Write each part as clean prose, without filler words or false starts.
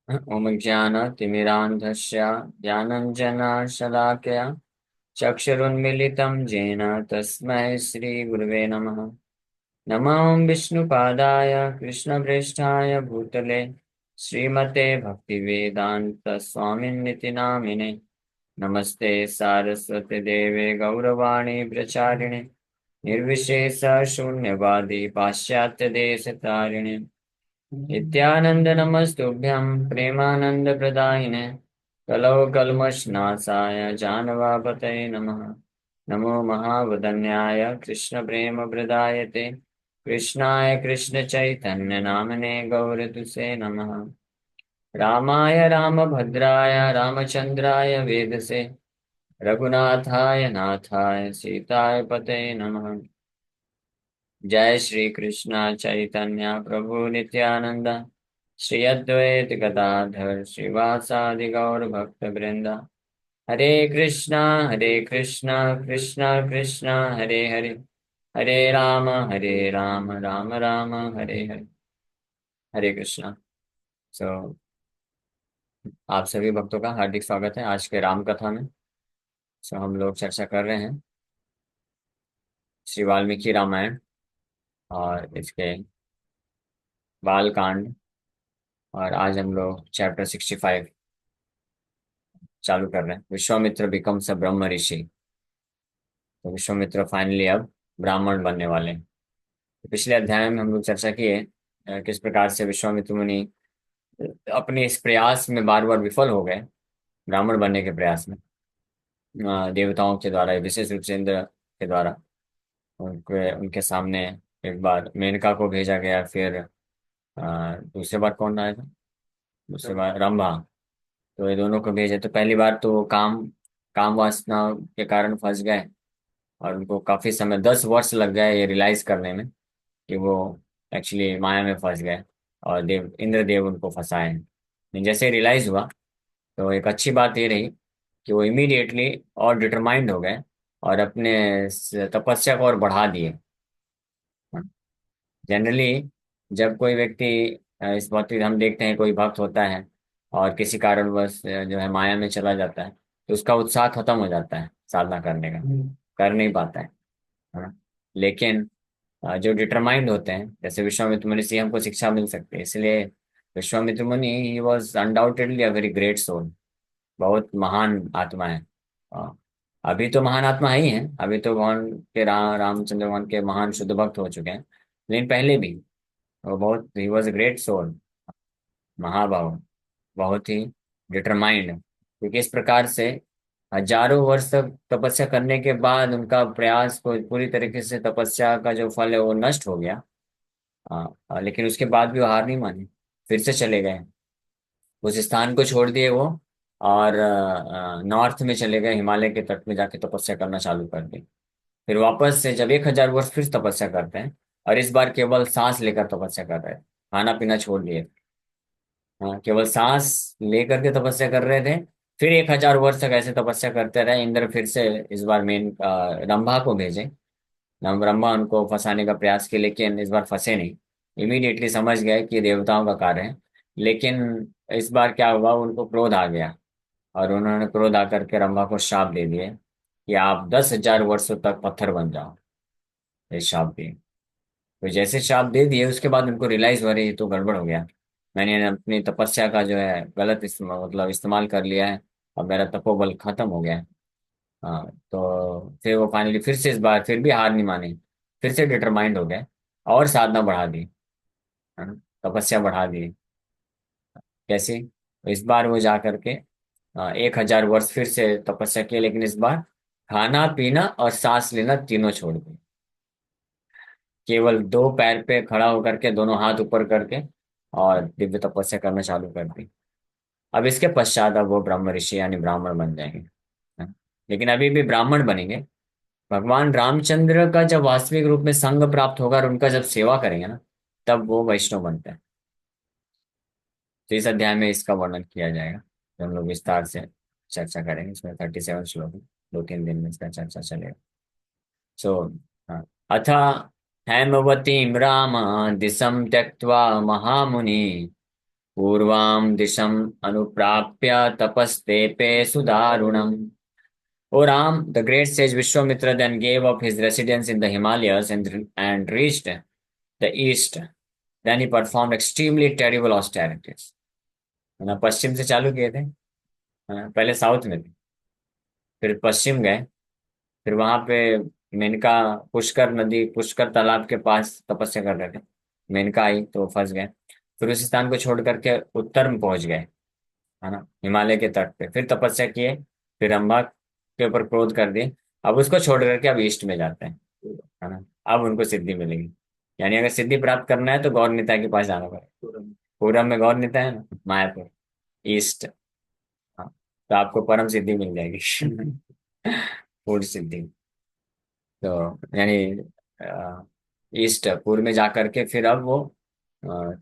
ओम ज्ञानतिमिरान्धस्य ज्ञानञ्जनशलाकया चक्षुरुन्मीलितं येन तस्मै श्रीगुरवे नमः। नमो विष्णुपादाय कृष्णप्रेष्ठाय भूतले श्रीमते भक्तिवेदान्तस्वामिन्निति नामिने। नमस्ते सारस्वती देवे गौरवाणी प्रचारिणे निर्विशेष शून्यवादी पाश्चात्य देश तारिणे। नित्यानंद नमस्तुभ्यं प्रेमानंद प्रदायिने कलौ कल्मषनाशाय जानवापतये नमः। नमो महावदन्याय कृष्ण प्रेम प्रदायते कृष्णाय कृष्ण चैतन्य नामने गौरतुसे नमः। रामाय रामभद्राय रामचंद्राय वेदसे रघुनाथाय नाथाय सीताय पतये नमः। जय श्री कृष्ण चैतन्य प्रभु नित्यानंद श्री अद्वैत गदाधर श्रीवासादि गौर भक्त वृंदा। हरे कृष्णा कृष्णा कृष्णा हरे हरे हरे राम राम राम हरे हरे। हरे कृष्णा। सो आप सभी भक्तों का हार्दिक स्वागत है आज के राम कथा में। सो हम लोग चर्चा कर रहे हैं श्री वाल्मीकि रामायण और इसके बाल कांड। और आज हम लोग चैप्टर 65 चालू कर रहे हैं। विश्वामित्र बिकम्स अ ब्रह्म ऋषि। तो विश्वामित्र फाइनली अब ब्राह्मण बनने वाले हैं। तो पिछले अध्याय में हम लोग चर्चा किए किस प्रकार से विश्वामित्र मुनि अपने इस प्रयास में बार बार विफल हो गए, ब्राह्मण बनने के प्रयास में। देवताओं के द्वारा, विशेष रूप से इंद्र के द्वारा उनके उनके सामने एक बार मेनका को भेजा गया, फिर दूसरी बार कौन आया था, दूसरी बार रंभा। तो ये दोनों को भेजे। तो पहली बार तो काम काम वासना के कारण फंस गए और उनको काफी समय 10 वर्ष लग गए ये रियलाइज करने में कि वो एक्चुअली माया में फंस गए और इंद्रदेव उनको फंसाए हैं। लेकिन जैसे रियलाइज हुआ तो एक अच्छी बात ये रही कि वो इमीडिएटली और डिटरमाइंड हो गए और अपने तपस्या को और बढ़ा दिए। जनरली जब कोई व्यक्ति इस भौतिक हम देखते हैं कोई भक्त होता है और किसी कारणवश जो है माया में चला जाता है तो उसका उत्साह खत्म हो जाता है साधना करने का, कर नहीं पाता है ना। लेकिन जो डिटरमाइंड होते हैं जैसे विश्वामित्र मुनि से हमको शिक्षा मिल सकती है। इसलिए विश्वामित्र मुनि he was undoubtedly a very great soul. बहुत महान आत्मा है। अ, अभी तो महान आत्मा ही है, अभी तो भगवान के रामचंद्र भगवान के महान शुद्ध भक्त हो चुके हैं। लेकिन पहले भी वो बहुत, he was a great soul, महाभाव, बहुत ही डिटरमाइंड। क्योंकि इस प्रकार से हजारों वर्ष तक तपस्या करने के बाद उनका प्रयास को पूरी तरीके से, तपस्या का जो फल है वो नष्ट हो गया। लेकिन उसके बाद भी वो हार नहीं मानी, फिर से चले गए। उस स्थान को छोड़ दिए वो और नॉर्थ में चले गए, हिमालय के तट में जाके तपस्या करना चालू कर दी। फिर वापस से जब 1000 वर्ष फिर तपस्या करते हैं और इस बार केवल सांस लेकर तपस्या कर रहे हैं, खाना पीना छोड़ दिए। हाँ, केवल सांस लेकर के तपस्या कर रहे थे। फिर 1000 वर्ष तक ऐसे तपस्या करते रहे। इंद्र फिर से इस बार मेन रंभा को भेजे। ब्रह्मा उनको फंसाने का प्रयास किया लेकिन इस बार फंसे नहीं। इमीडिएटली समझ गए कि ये देवताओं का कार्य है। लेकिन इस बार क्या हुआ, उनको क्रोध आ गया और उन्होंने क्रोध आकर के रंभा को शाप दे दिए कि आप 10,000 वर्षों तक पत्थर बन जाओ। ये शाप दिए। तो जैसे शाप दे दिए उसके बाद उनको रियलाइज हो रही, ये तो गड़बड़ हो गया। मैंने अपनी तपस्या का जो है गलत मतलब इस्तेमाल कर लिया है। अब मेरा तपोबल खत्म हो गया है। हाँ, तो फिर वो फाइनली फिर से इस बार फिर भी हार नहीं मानी, फिर से डिटरमाइंड हो गए और साधना बढ़ा दी, है ना, तपस्या बढ़ा दी। कैसे? तो इस बार वो जा करके 1000 वर्ष फिर से तपस्या की, लेकिन इस बार खाना पीना और सांस लेना तीनों छोड़ दी। केवल दो पैर पे खड़ा होकर के, दोनों हाथ ऊपर करके और दिव्य तपस्या करना चालू कर दी। अब इसके पश्चात अब वो ब्रह्म ऋषि यानी ब्राह्मण बन जाएंगे, है। लेकिन अभी भी ब्राह्मण बनेंगे भगवान रामचंद्र का जब वास्तविक रूप में संग प्राप्त होगा और उनका जब सेवा करेंगे ना, तब वो वैष्णव बनते हैं। तो इस अध्याय में इसका वर्णन किया जाएगा, तो हम लोग विस्तार से चर्चा करेंगे। इसमें 37 श्लोक है, 2-3 दिन में इसका चर्चा चलेगा। सो अथ हैमवतीं राम दिशं त्यक्त्वा महामुनि पूर्वां दिशम अनुप्राप्य तपस्तेपे सुदारुणम. O Ram, the great sage Vishwamitra then gave up his residence in the Himalayas and reached the east. Then he performed extremely terrible austerities. है ना, पश्चिम से चालू किए थे, है ना, पहले साउथ में थे, फिर पश्चिम गए, फिर वहां पे मेनका, पुष्कर नदी, पुष्कर तालाब के पास तपस्या कर रहे थे, मेनका आई तो फंस गए, फिर उस स्थान को छोड़ करके उत्तर में पहुंच गए, है ना, हिमालय के तट पे, फिर तपस्या किए, फिर अम्बा के ऊपर क्रोध कर दिए, अब उसको छोड़ करके अब ईस्ट में जाते हैं, है ना, अब उनको सिद्धि मिलेगी. यानी अगर सिद्धि प्राप्त करना है तो गौर निताय के पास जाना पड़ेगा. पूरब में गौर निताय है ना, मायापुर, ईस्ट. हाँ, तो आपको परम सिद्धि मिल जाएगी. पूर्ण सिद्धि. तो यानी ईस्ट, पूर्व में जाकर के फिर अब वो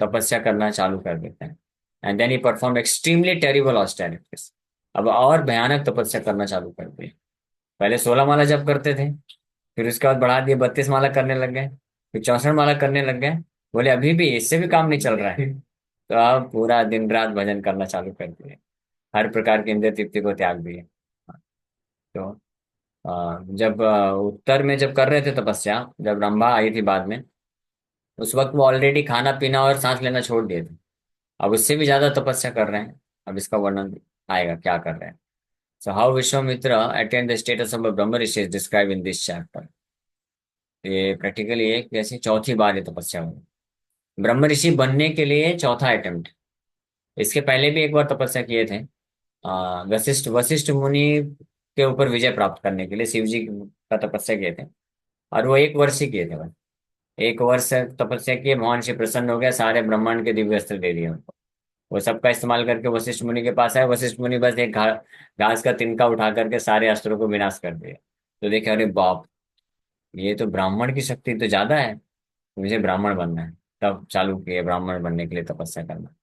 तपस्या करना चालू कर देते हैं. And then he perform extremely terrible austerities. अब और भयानक तपस्या करना चालू कर दी. पहले 16 माला जप करते थे, फिर उसके बाद बढ़ा दिए, 32 माला करने लग गए, फिर 64 माला करने लग गए. बोले अभी भी इससे भी काम नहीं चल रहा है, तो अब पूरा दिन रात भजन करना चालू कर दिए, हर प्रकार के इंद्रिय तृप्ति को त्याग दिए. तो जब उत्तर में जब कर रहे थे तपस्या, जब रंभा आई थी बाद में, उस वक्त वो ऑलरेडी खाना पीना और सांस लेना छोड़ दिए थे, अब उससे भी ज्यादा तपस्या कर रहे हैं. अब इसका वर्णन आएगा क्या कर रहे हैं. So how Vishwamitra attained the status of a Brahma rishi is described in this chapter. ये प्रैक्टिकली एक जैसे चौथी बार ये तपस्या हुई, ब्रह्म ऋषि बनने के लिए चौथा अटेम्प्ट. इसके पहले भी एक बार तपस्या किए थे, वशिष्ठ वशिष्ठ मुनि के ऊपर विजय प्राप्त करने के लिए शिव जी का तपस्या किए थे, और वो 1 वर्ष ही किए थे बस. 1 वर्ष तपस्या किए, भगवान शिव प्रसन्न हो गया, सारे ब्रह्मांड के दिव्य अस्त्र दे दिए उनको. वो सबका इस्तेमाल करके वशिष्ठ मुनि के पास आए, वशिष्ठ मुनि बस एक घास का तिनका उठा करके सारे अस्त्रों को विनाश कर दिया. तो देखे अरे बाप, ये तो ब्राह्मण की शक्ति तो ज्यादा है, मुझे ब्राह्मण बनना है. तब चालू किए ब्राह्मण बनने के लिए तपस्या करना.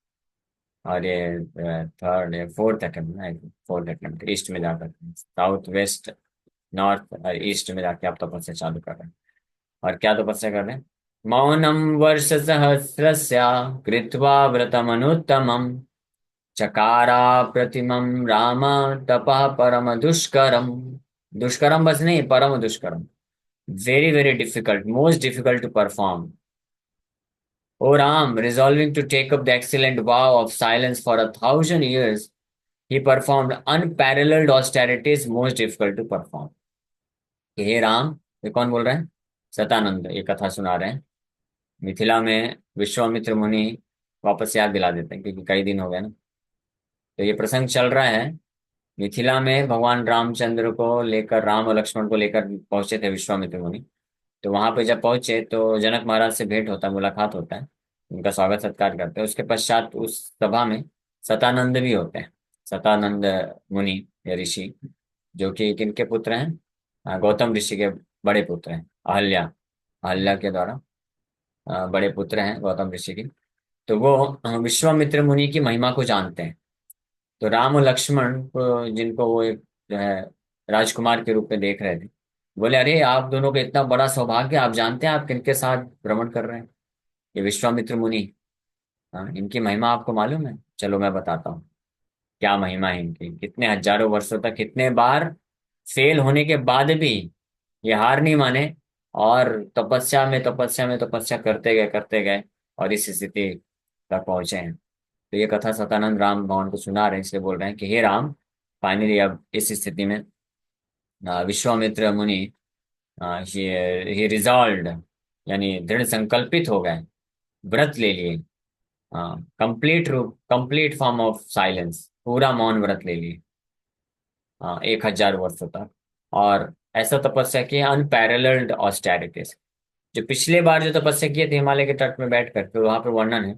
और ये थर्ड या फोर्थ अटेम्प्ट ना, फोर्थ अटेम्प्ट, ईस्ट में जाकर, साउथ वेस्ट नॉर्थ और ईस्ट में जाके आप तपस्या चालू कर रहे हैं. और क्या तपस्या कर रहे हैं. मौनम वर्ष सहस्रस्या कृत्वा व्रतमनुत्तमम् चकारा प्रतिमं राम तपः परम दुष्करम. दुष्करम बस नहीं, परम दुष्करम, very very difficult, most difficult to perform. O Ram, resolving to take up the excellent vow of silence for 1,000 years, he performed unparalleled austerities most difficult to perform. कि हे राम, ये कौन बोल रहे हैं, सतानंद ये कथा सुना रहे हैं. मिथिला में विश्वामित्र मुनि वापस याद दिला देते हैं क्योंकि कई दिन हो गए ना. तो ये प्रसंग चल रहा है, मिथिला में भगवान रामचंद्र को लेकर, राम और लक्ष्मण को लेकर पहुंचे थे विश्वामित्र मुनि. तो वहां पे जब पहुंचे तो जनक महाराज से भेंट होता है, मुलाकात होता है, उनका स्वागत सत्कार करते हैं. उसके पश्चात उस सभा में सतानंद भी होते हैं. सतानंद मुनि या ऋषि, जो कि किनके पुत्र हैं, गौतम ऋषि के बड़े पुत्र हैं, अहल्या, अहल्या के द्वारा बड़े पुत्र हैं गौतम ऋषि की. तो वो विश्वामित्र मुनि की महिमा को जानते हैं. तो राम और लक्ष्मण को, जिनको वो एक जो है राजकुमार के रूप में देख रहे थे, बोले अरे आप दोनों का इतना बड़ा सौभाग्य, आप जानते हैं आप किनके साथ भ्रमण कर रहे हैं, ये विश्वामित्र मुनि. हाँ, इनकी महिमा आपको मालूम है, चलो मैं बताता हूँ क्या महिमा है इनकी. कितने हजारों वर्षों तक, कितने बार फेल होने के बाद भी ये हार नहीं माने, और तपस्या में तपस्या में तपस्या करते गए करते गए, और इस स्थिति तक पहुंचे हैं. तो ये कथा सतानंद राम भगवान को सुना रहे हैं, इसलिए बोल रहे हैं कि हे राम, फाइनली अब इस स्थिति में विश्वामित्र मुनि ही रिजॉल्व, यानी दृढ़ संकल्पित हो गए, व्रत ले लिए, कंप्लीट रूप, कंप्लीट फॉर्म ऑफ साइलेंस, पूरा मौन व्रत ले लिए 1,000 वर्षों तक. और ऐसा तपस्या की अनपैरेलल्ड ऑस्टेरिटीज. जो पिछले बार जो तपस्या किए थे हिमालय के तट में बैठ करके, वहां पर वर्णन है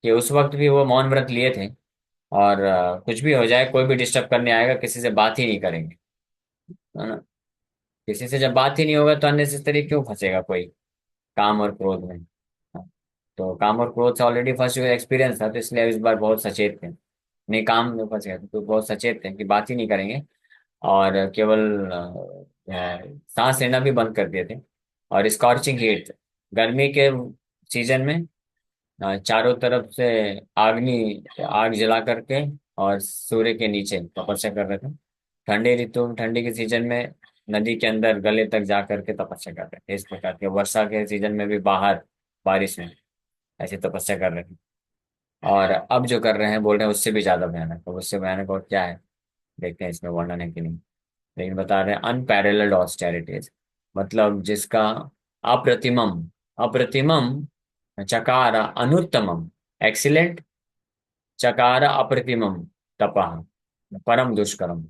कि उस वक्त भी वो मौन व्रत लिए थे, और कुछ भी हो जाए, कोई भी डिस्टर्ब करने आएगा, किसी से बात ही नहीं करेंगे, है ना. किसी से जब बात ही नहीं होगा तो अननेसेसरी क्यों फंसेगा कोई काम और क्रोध में. हाँ, तो काम और क्रोध से ऑलरेडी फंस हुए एक्सपीरियंस था, तो इसलिए इस बार बहुत सचेत थे, नहीं काम में फंस गए तो बहुत सचेत थे कि बात ही नहीं करेंगे, और केवल सांस लेना भी बंद कर दिए थे. और स्कॉर्चिंग हीट, गर्मी के सीजन में चारों तरफ से आग्नि आग जला करके और सूर्य के नीचे तपस्या कर रहे थे। ठंडी ऋतु ठंडी के सीजन में नदी के अंदर गले तक जा करके तपस्या कर रहे थे। इस प्रकार के वर्षा के सीजन में भी बाहर बारिश में ऐसी तपस्या कर रहे थे। और अब जो कर रहे हैं बोल रहे हैं उससे भी ज्यादा भयानक। तो उससे भयानक और क्या है, देखते हैं इसमें वर्णन है कि नहीं। लेकिन बता रहे हैं अनपैरेलल्ड ऑस्टेरिटीज, मतलब जिसका अप्रतिमम अप्रतिमम चकार अनुत्तमम एक्सीलेंट, चकार अप्रतिमम तपह परम दुष्करम।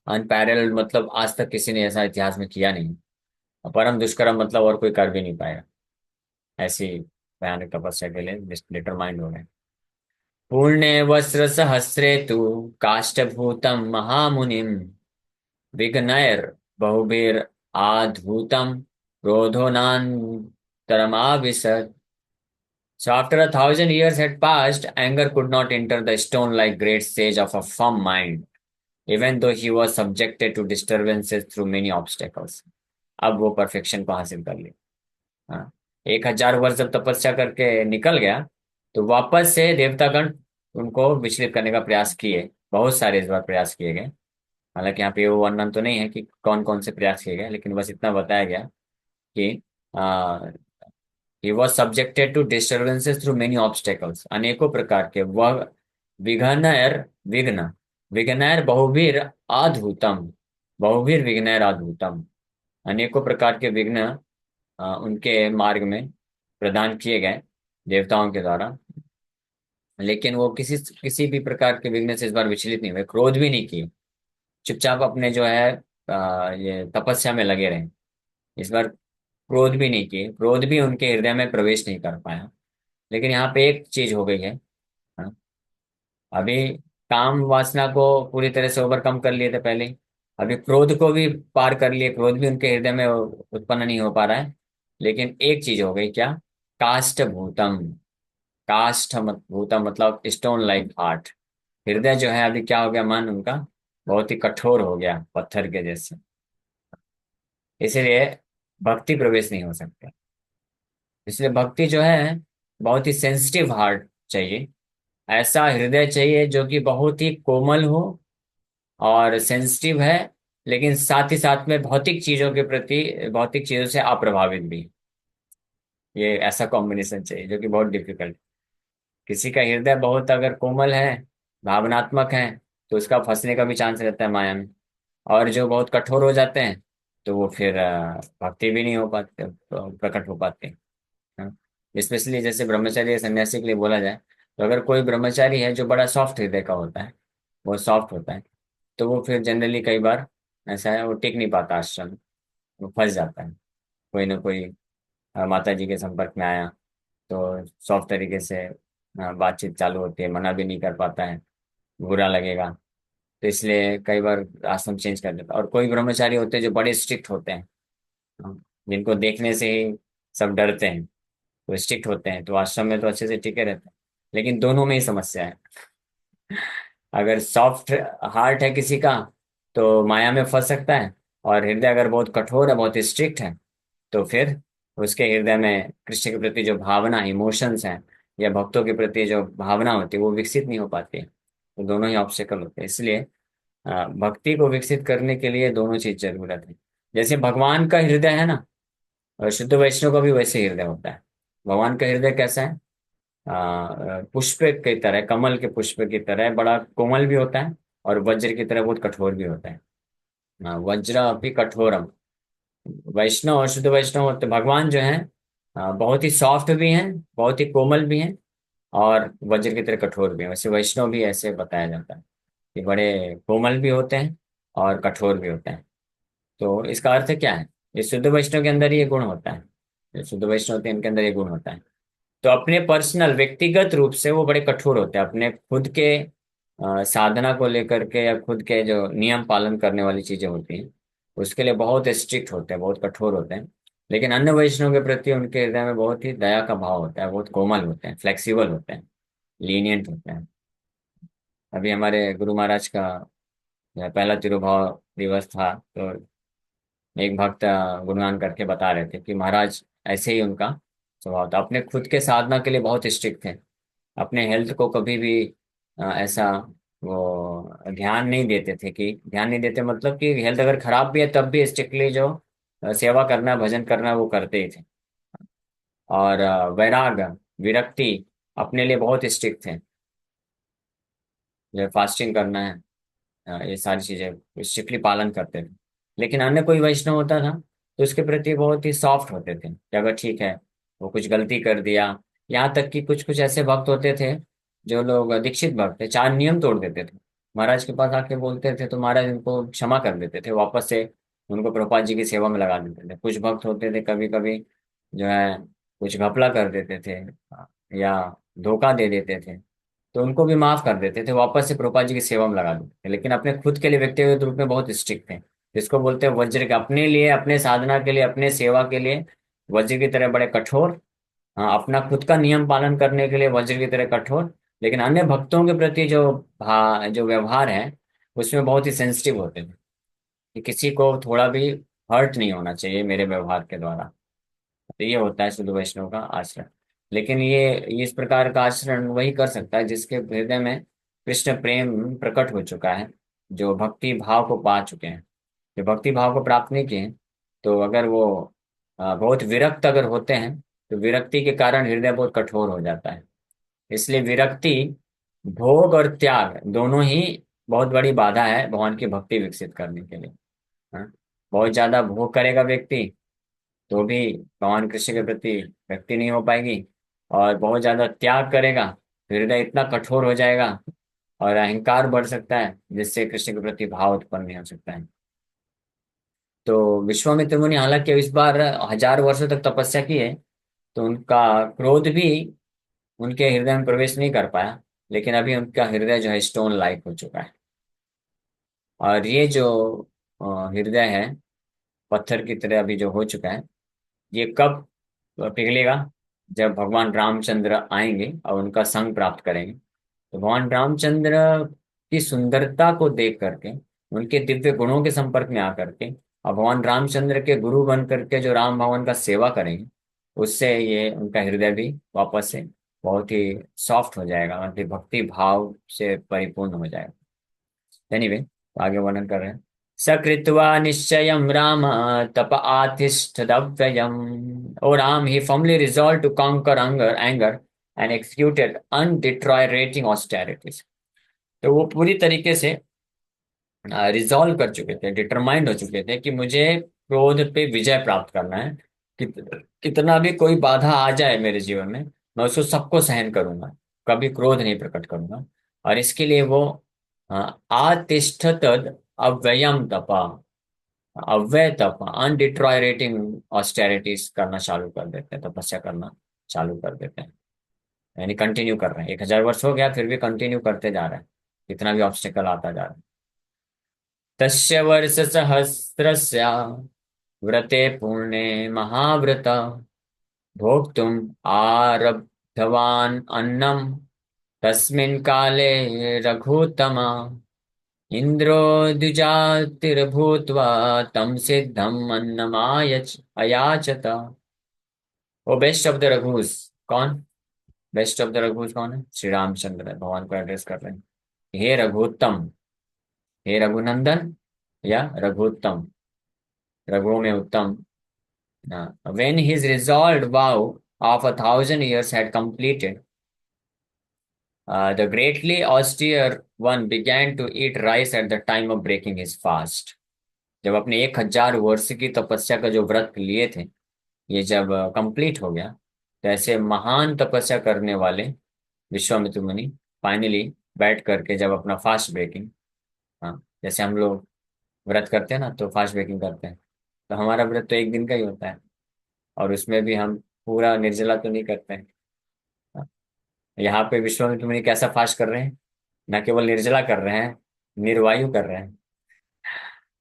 अनपैरेलल्ड मतलब आज तक किसी ने ऐसा इतिहास में किया नहीं। और परम दुष्करम मतलब और कोई कर भी नहीं पाएगा ऐसी भयानक तपस्या के लिए डिटरमाइंड हो गए। पुण्य वस्त्र सहस्रे तु काष्ठभूतम महामुनिम विघ्नैर बहुभिर आधूतम क्रोधोनान्तरमाविशत्। So after 1,000 years had passed, anger could not enter the stone-like great sage of a firm mind, even though he was subjected to disturbances through many obstacles. अब वो परफेक्शन को हासिल कर ली। हाँ, 1,000 वर्ष जब तपस्या करके निकल गया तो वापस से देवतागण उनको विचलित करने का प्रयास किए। बहुत सारे इस बार प्रयास किए गए। हालांकि यहाँ पे वो वर्णन तो नहीं है कि कौन कौन से प्रयास किए गए, लेकिन बस इतना बताया गया कि he was subjected to disturbances through many obstacles, अनेकों प्रकार के वह विघ्नर विघ्न विघ्नर बहुवीर आधुतम बहुवीर विघ्नर आधुतम, अनेकों प्रकार के विघ्न उनके मार्ग में प्रदान किए गए देवताओं के द्वारा। लेकिन वो किसी किसी भी प्रकार के विघ्न से इस बार विचलित नहीं हुए, क्रोध भी नहीं किए, चुपचाप अपने जो है ये तपस्या में लगे रहे। इस बार क्रोध भी नहीं किए, क्रोध भी उनके हृदय में प्रवेश नहीं कर पाया। लेकिन यहाँ पे एक चीज हो गई है। हाँ, अभी काम वासना को पूरी तरह से ओवरकम कर लिए थे पहले ही। अभी क्रोध को भी पार कर लिए, क्रोध भी उनके हृदय में उत्पन्न नहीं हो पा रहा है। लेकिन एक चीज हो गई, क्या? काष्ठ भूतम। भूतम मतलब स्टोन लाइक हार्ट। हृदय जो है अभी क्या हो गया, मन उनका बहुत ही कठोर हो गया, पत्थर के जैसे। इसीलिए भक्ति प्रवेश नहीं हो सकता। इसलिए भक्ति जो है बहुत ही सेंसिटिव हार्ट चाहिए। ऐसा हृदय चाहिए जो कि बहुत ही कोमल हो और सेंसिटिव है, लेकिन साथ ही साथ में भौतिक चीजों के प्रति, भौतिक चीजों से अप्रभावित भी। ये ऐसा कॉम्बिनेशन चाहिए जो कि बहुत डिफिकल्ट। किसी का हृदय बहुत अगर कोमल है, भावनात्मक है, तो उसका फंसने का भी चांस रहता है माया में। और जो बहुत कठोर हो जाते हैं तो वो फिर भक्ति भी नहीं हो पाते, तो प्रकट हो पाते हैं। स्पेशली जैसे ब्रह्मचारी या सन्यासी के लिए बोला जाए, तो अगर कोई ब्रह्मचारी है जो बड़ा सॉफ्ट हृदय का होता है, वो सॉफ्ट होता है, तो वो फिर जनरली कई बार ऐसा है, वो टिक नहीं पाता आश्रम में, वो फंस जाता है। कोई ना कोई माता जी के संपर्क में आया तो सॉफ्ट तरीके से बातचीत चालू होती है, मना भी नहीं कर पाता है, बुरा लगेगा। तो इसलिए कई बार आश्रम चेंज कर देता है। और कोई ब्रह्मचारी होते हैं जो बड़े स्ट्रिक्ट होते हैं, जिनको देखने से ही सब डरते हैं, तो स्ट्रिक्ट होते हैं, तो आश्रम में तो अच्छे से टिके रहते हैं। लेकिन दोनों में ही समस्या है। अगर सॉफ्ट हार्ट है किसी का तो माया में फंस सकता है, और हृदय अगर बहुत कठोर है, बहुत स्ट्रिक्ट है, तो फिर उसके हृदय में कृष्ण के प्रति जो भावना, इमोशंस हैं, या भक्तों के प्रति जो भावना होती है वो विकसित नहीं हो पाती है। तो दोनों ही ऑब्स्टेकल होते हैं। इसलिए भक्ति को विकसित करने के लिए दोनों चीज जरूरत है। जैसे भगवान का हृदय है ना, और शुद्ध वैष्णव का भी वैसे हृदय होता है। भगवान का हृदय कैसा है? पुष्प की तरह, कमल के पुष्प की तरह बड़ा कोमल भी होता है, और वज्र की तरह बहुत कठोर भी होता है। वज्र अपि कठोरम। वैष्णव और शुद्ध वैष्णव होते भगवान जो है बहुत ही सॉफ्ट भी हैं, बहुत ही कोमल भी हैं, और वज्र की तरह कठोर भी हैं। वैसे वैष्णव भी ऐसे बताया जाता है कि बड़े कोमल भी होते हैं और कठोर भी होते हैं। तो इसका अर्थ क्या है? ये शुद्ध वैष्णव के अंदर ये गुण होता है। जो शुद्ध वैष्णव होते हैं इनके अंदर ये गुण होता है। तो अपने पर्सनल व्यक्तिगत रूप से वो बड़े कठोर होते हैं, अपने खुद के साधना को लेकर के, या खुद के जो नियम पालन करने वाली चीजें होती हैं उसके लिए बहुत स्ट्रिक्ट होते हैं, बहुत कठोर होते हैं। लेकिन अन्य वैष्णव के प्रति उनके हृदय में बहुत ही दया का भाव होता है, बहुत कोमल होते हैं, फ्लेक्सिबल होते हैं, लीनियंट होते हैं। अभी हमारे गुरु महाराज का पहला तिरुभाव दिवस था, तो एक भक्त गुणगान करके बता रहे थे कि महाराज ऐसे ही उनका स्वभाव था, अपने खुद के साधना के लिए बहुत स्ट्रिक्ट थे। अपने हेल्थ को कभी भी ऐसा वो ध्यान नहीं देते थे, कि ध्यान नहीं देते मतलब कि हेल्थ अगर खराब भी है तब भी स्ट्रिक्टली जो सेवा करना भजन करना वो करते ही थे। और वैराग, विरक्ति, अपने लिए बहुत स्ट्रिक्ट थे। जो फास्टिंग करना है, ये सारी चीजें स्ट्रिक्टली पालन करते थे। लेकिन अन्य कोई वैष्णव होता था तो उसके प्रति बहुत ही सॉफ्ट होते थे कि अगर ठीक है वो कुछ गलती कर दिया। यहाँ तक कि कुछ कुछ ऐसे भक्त होते थे जो लोग दीक्षित भक्त थे, चार नियम तोड़ देते थे, महाराज के पास आके बोलते थे तो महाराज उनको क्षमा कर देते थे, वापस से उनको प्रभुपाद जी की सेवा में लगा देते थे। कुछ भक्त होते थे कभी कभी जो है कुछ घपला कर देते थे या धोखा दे देते थे, तो उनको भी माफ कर देते थे, वापस से प्रभुपाद जी की सेवा में लगा देते थे। लेकिन अपने खुद के लिए व्यक्तिगत रूप में बहुत स्ट्रिक्ट थे, जिसको बोलते हैं वज्र के, अपने लिए अपने साधना के लिए अपने सेवा के लिए वज्र की तरह बड़े कठोर। हाँ, अपना खुद का नियम पालन करने के लिए वज्र की तरह कठोर, लेकिन अन्य भक्तों के प्रति जो व्यवहार है उसमें बहुत ही सेंसिटिव होते थे, कि किसी को थोड़ा भी हर्ट नहीं होना चाहिए मेरे व्यवहार के द्वारा। तो ये होता है शुद्ध वैष्णव का आचरण। लेकिन ये इस प्रकार का आचरण वही कर सकता है जिसके हृदय में कृष्ण प्रेम प्रकट हो चुका है, जो भक्ति भाव को पा चुके हैं। जो भक्ति भाव को प्राप्त नहीं किए हैं, तो अगर वो बहुत विरक्त अगर होते हैं तो विरक्ति के कारण हृदय बहुत कठोर हो जाता है। इसलिए विरक्ति, भोग और त्याग दोनों ही बहुत बड़ी बाधा है भगवान की भक्ति विकसित करने के लिए। हाँ? बहुत ज्यादा भोग करेगा व्यक्ति तो भी भगवान कृष्ण के प्रति भक्ति नहीं हो पाएगी, और बहुत ज्यादा त्याग करेगा तो हृदय इतना कठोर हो जाएगा और अहंकार बढ़ सकता है, जिससे कृष्ण के प्रति भाव उत्पन्न नहीं हो सकता है। तो विश्वामित्र मुनि हालांकि इस बार 1000 वर्षों तक तपस्या की है, तो उनका क्रोध भी उनके हृदय में प्रवेश नहीं कर पाया, लेकिन अभी उनका हृदय जो है स्टोन लाइक हो चुका है। और ये जो हृदय है पत्थर की तरह अभी जो हो चुका है, ये कब पिघलेगा? जब भगवान रामचंद्र आएंगे और उनका संग प्राप्त करेंगे। तो भगवान रामचंद्र की सुंदरता को देख करके, उनके दिव्य गुणों के संपर्क में आकर के, और भगवान रामचंद्र के गुरु बन करके जो राम भगवान का सेवा करेंगे, उससे ये उनका हृदय भी वापस से बहुत ही सॉफ्ट हो जाएगा, मतलब भक्ति भाव से परिपूर्ण हो जाएगा। एनीवे, तो आगे वर्णन कर रहे हैं। सकृत्वा निश्चयं राम तप आतिष्ठदव्ययम्। ओ Ram, he firmly resolved to conquer anger and executed undeteriorating austerities। तो वो पूरी तरीके से रिजॉल्व कर चुके थे, डिटरमाइंड हो चुके थे कि मुझे क्रोध पे विजय प्राप्त करना है। कितना भी कोई बाधा आ जाए मेरे जीवन में, मैं उसको सबको सहन करूंगा, कभी क्रोध नहीं प्रकट करूंगा। और इसके लिए वो आतिष्ठत अव्ययम तपा, अव्यय तप, अनडिट्रॉयरेटिंग ऑस्टेरिटीज करना चालू कर देते हैं, तपस्या करना चालू कर देते हैं। यानी कंटिन्यू कर रहे हैं, 1000 वर्ष हो गया फिर भी कंटिन्यू करते जा रहे हैं, कितना भी ऑब्स्टेकल आता जा रहा है। तस्य वर्ष सहस्रस्य व्रते पूर्णे महाव्रत भोक्तुम् आरब्धवान् अन्नम् तस्मिन् काले रघुत्तमा इन्द्रो द्विजातिर्भूत्वा तं सिद्धम् अयाचत। वो बेस्ट ऑफ द रघुस कौन? बेस्ट ऑफ द रघुस कौन है? श्री रामचंद्र है, भगवान को एड्रेस कर रहे हैं। हे रघुत्तम, हे रघुनंदन या रघुत्तम, रघुओं में उत्तम। When his resolved vow of 1,000 years had completed, the greatly austere one began to eat rice at the time of breaking his fast। जब अपने 1000 वर्ष की तपस्या का जो व्रत लिए थे, ये जब कंप्लीट हो गया, तो ऐसे महान तपस्या करने वाले विश्वामित्र मुनि फाइनली बैठ करके जब अपना फास्ट ब्रेकिंग, हाँ जैसे हम लोग व्रत करते हैं ना तो फास्ट ब्रेकिंग करते हैं, तो हमारा व्रत तो एक दिन का ही होता है, और उसमें भी हम पूरा निर्जला तो नहीं करते हैं। हाँ, यहाँ पे विश्वामित्र मुनि कैसा फास्ट कर रहे हैं? न केवल निर्जला कर रहे हैं, निर्वायु कर रहे हैं।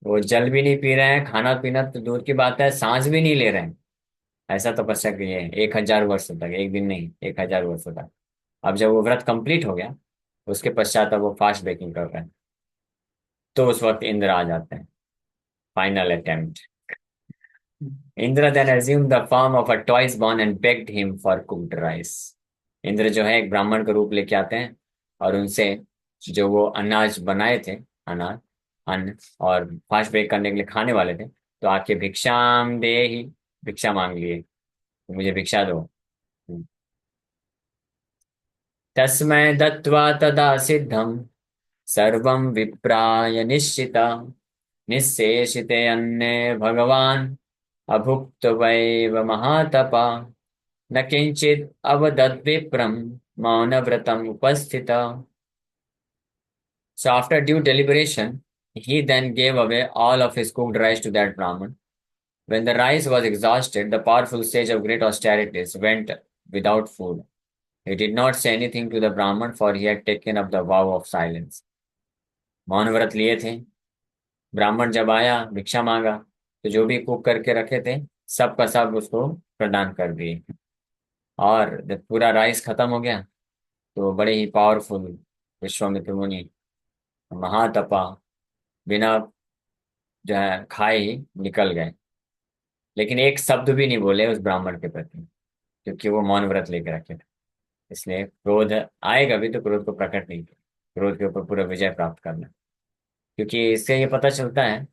वो जल भी नहीं पी रहे हैं, खाना पीना तो दूर की बात है, सांस भी नहीं ले रहे हैं। ऐसा तपस्या की है 1000 वर्षों तक, एक दिन नहीं 1000 वर्षों तक। अब जब वो व्रत कंप्लीट हो गया, उसके पश्चात अब वो फास्ट ब्रेकिंग कर रहे हैं, तो उस वक्त इंद्र आ जाते हैं, final attempt. Indra then assumed the form of a twice born and begged him for cooked rice. Indra जो है एक ब्राह्मण का रूप लेके आते हैं और उनसे जो वो अनाज बनाए थे, अनाज, अन्न, और फास्ट ब्रेक करने के लिए खाने वाले थे, तो आके भिक्षाम दे ही, भिक्षा मांग लिए, तो मुझे भिक्षा दो। तस्मै दत्त्वा तदा सिद्धं सर्वं विप्राय निश्चिता, निःशेषिते अन्ने भगवान् अभुक्त्वैव महातपा, न किंचित अवदद्विप्रम मौनव्रतम उपस्थिता। So after due deliberation, he then gave away all of his cooked rice to that Brahman. When the rice was exhausted, the powerful sage of great austerities went without food. He did not say anything to the Brahman, for he had taken up the vow of silence. मौन व्रत लिए थे। ब्राह्मण जब आया, भिक्षा मांगा, तो जो भी कुक करके रखे थे, सब का सब उसको प्रदान कर दिए। और जब पूरा राइस खत्म हो गया, तो बड़े ही पावरफुल विश्वामित्र मुनि महातपा बिना जो है खाए ही निकल गए, लेकिन एक शब्द भी नहीं बोले उस ब्राह्मण के प्रति, क्योंकि वो मौन व्रत लेकर रखे थे। इसलिए क्रोध आएगा भी तो क्रोध को प्रकट नहीं किया, क्रोध के ऊपर पूरा विजय प्राप्त करना। क्योंकि इससे ये पता चलता है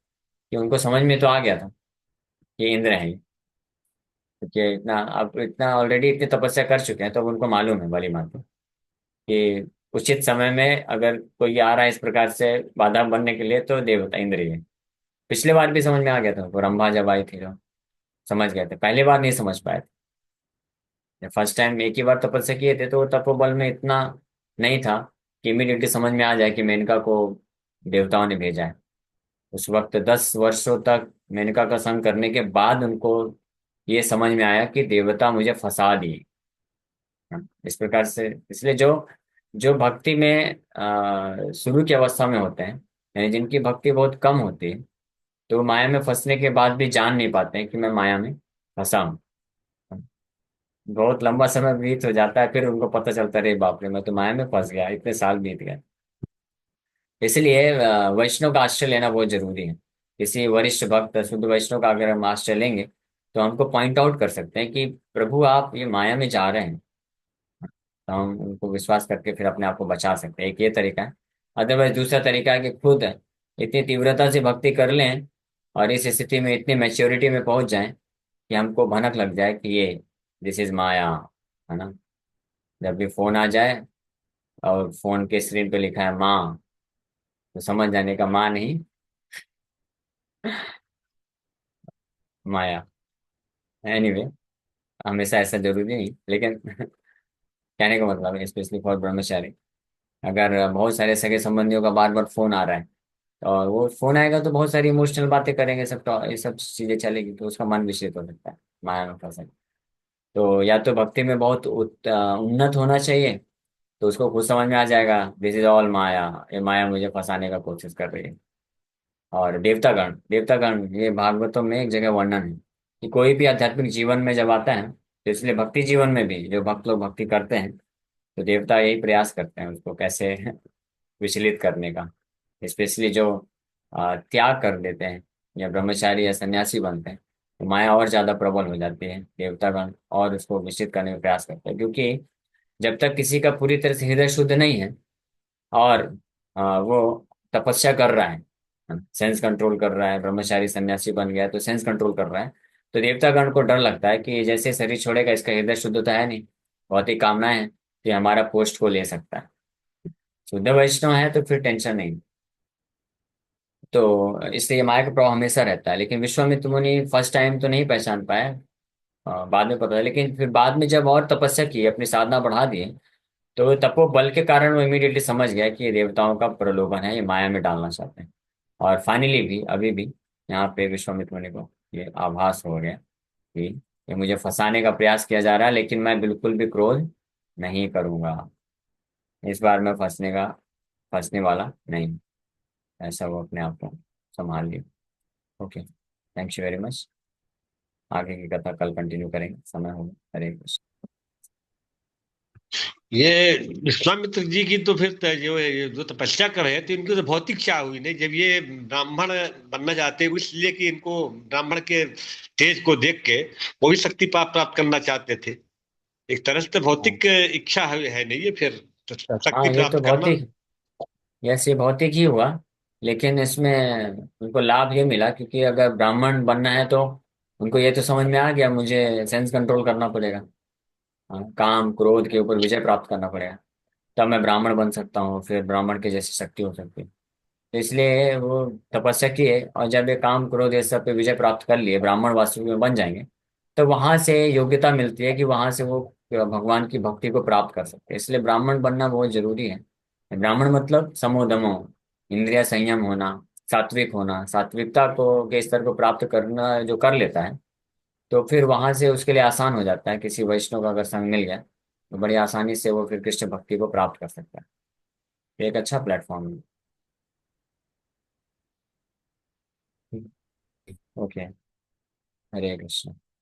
कि उनको समझ में तो आ गया था कि इंद्र है, क्योंकि इतना अब इतना ऑलरेडी इतनी तपस्या कर चुके हैं, तो अब उनको मालूम है भली बात है कि उचित समय में अगर कोई आ रहा है इस प्रकार से बाधा बनने के लिए, तो देवता इंद्र ही है। पिछले बार भी समझ में आ गया था, वो रंभा जब आई थी तो समझ गए थे, पहली बार नहीं समझ पाए थे। फर्स्ट टाइम एक ही बार तपस्या किए थे, तो तपोबल में इतना नहीं था कि इमीडिएटली समझ में आ जाए कि मेनका को देवताओं ने भेजा है। उस वक्त 10 वर्षों तक मेनका का संग करने के बाद उनको ये समझ में आया कि देवता मुझे फंसा दिए। इस प्रकार से इसलिए जो जो भक्ति में शुरू की अवस्था में होते हैं, यानी जिनकी भक्ति बहुत कम होती है, तो वो माया में फंसने के बाद भी जान नहीं पाते हैं कि मैं माया में फंसा हूँ। बहुत लंबा समय बीत हो जाता है, फिर उनको पता चलता है, रे बाप रे, मैं तो माया में फंस गया, इतने साल बीत गए। इसलिए वैष्णव का आश्रय लेना बहुत जरूरी है। किसी वरिष्ठ भक्त शुद्ध वैष्णव का अगर हम आश्रय लेंगे, तो हमको पॉइंट आउट कर सकते हैं कि प्रभु आप ये माया में जा रहे हैं, तो हम उनको विश्वास करके फिर अपने आप को बचा सकते हैं। एक ये तरीका है। अदरवाइज दूसरा तरीका है कि खुद इतनी तीव्रता से भक्ति कर लें और इस स्थिति में इतनी मैच्योरिटी में पहुंच जाएं कि हमको भनक लग जाए कि ये दिस इज माया, है ना। जब भी फोन आ जाए और फोन के स्क्रीन पे लिखा है माँ, तो समझ जाने का माँ नहीं, माया। एनीवे, हमेशा ऐसा जरूरी नहीं, लेकिन कहने का मतलब है स्पेशली फॉर ब्रह्मचारी, अगर बहुत सारे सगे संबंधियों का बार बार फोन आ रहा है, और वो फोन आएगा तो बहुत सारी इमोशनल बातें करेंगे, सब ये सब चीजें चलेगी, तो उसका मन विचलित हो सकता है, माया में फंसे। तो या तो भक्ति में बहुत उन्नत होना चाहिए, तो उसको खुद समझ में आ जाएगा दिस इज ऑल माया, ये माया मुझे फंसाने का कोशिश कर रही है। और देवतागण, देवतागण ये भागवतों में एक जगह वर्णन है कि कोई भी आध्यात्मिक जीवन में जब आता है, तो इसलिए भक्ति जीवन में भी जो भक्त लोग भक्ति करते हैं, तो देवता यही प्रयास करते हैं उसको कैसे विचलित करने का। स्पेशली जो त्याग कर देते हैं या ब्रह्मचारी या सन्यासी बनते हैं, तो माया और ज्यादा प्रबल हो जाती है, देवतागण और उसको विचलित करने का प्रयास करते हैं। क्योंकि जब तक किसी का पूरी तरह से हृदय शुद्ध नहीं है और वो तपस्या कर रहा है, सेंस कंट्रोल कर रहा है, ब्रह्मचारी सन्यासी बन गया है, तो सेंस कंट्रोल कर रहा है, तो देवतागण को डर लगता है कि जैसे शरीर छोड़ेगा, इसका हृदय शुद्धता है नहीं, बहुत ही कामना है कि हमारा पोस्ट को ले सकता है। शुद्ध वैष्णव है तो फिर टेंशन नहीं। तो इसलिए माया का प्रभाव हमेशा रहता है। लेकिन विश्वामित्र मुनि फर्स्ट टाइम तो नहीं पहचान पाए, बाद में पता है, लेकिन फिर बाद में जब और तपस्या की, अपनी साधना बढ़ा दी, तो तपो बल के कारण वो इमीडिएटली समझ गया कि ये देवताओं का प्रलोभन है, ये माया में डालना चाहते हैं। और फाइनली भी अभी भी यहाँ पे विश्वामित्र मुनि को ये आभास हो गया कि ये मुझे फंसाने का प्रयास किया जा रहा है, लेकिन मैं बिल्कुल भी क्रोध नहीं करूंगा, इस बार मैं फंसने वाला नहीं। ऐसा वो अपने आप को संभाल लिया। Okay, thank you very much. आगे की कथा कल कंटिन्यू करेंगे, समय होगा। हरे कृष्ण। ये विश्वामित्र जी की तो फिर जो तपस्या कर रहे थे, तो इनकी तो भौतिक इच्छा हुई नहीं, जब ये ब्राह्मण बनना चाहते हैं, इसलिए कि इनको ब्राह्मण के तेज को देख के वो भी शक्ति प्राप्त प्राप्त करना चाहते थे। एक तरह से तो हाँ भौतिक इच्छा है नहीं ये फिर, तो शक्ति हाँ, ये तो प्राप्त करना। भौतिक, यस ये भौतिक ही हुआ। लेकिन इसमें उनको लाभ ये मिला क्योंकि अगर ब्राह्मण बनना है तो उनको ये तो समझ में आ गया मुझे सेंस कंट्रोल करना पड़ेगा। हाँ, काम क्रोध के ऊपर विजय प्राप्त करना पड़ेगा, तब मैं ब्राह्मण बन सकता हूँ, फिर ब्राह्मण के जैसी शक्ति हो सकती है। तो इसलिए वो तपस्या किए, और जब ये काम क्रोध ये सब पे विजय प्राप्त कर लिए, ब्राह्मण वास्तविक में बन जाएंगे, तो वहां से योग्यता मिलती है कि वहां से वो भगवान की भक्ति को प्राप्त कर सकते हैं। इसलिए ब्राह्मण बनना बहुत जरूरी है। ब्राह्मण मतलब समोदमो, इंद्रिय संयम होना, सात्विक होना, सात्विकता को के स्तर को प्राप्त करना जो कर लेता है, तो फिर वहां से उसके लिए आसान हो जाता है। किसी वैष्णव का अगर संग मिल गया तो बड़ी आसानी से वो फिर कृष्ण भक्ति को प्राप्त कर सकता है। ये एक अच्छा प्लेटफॉर्म है। ओके। हरे कृष्ण।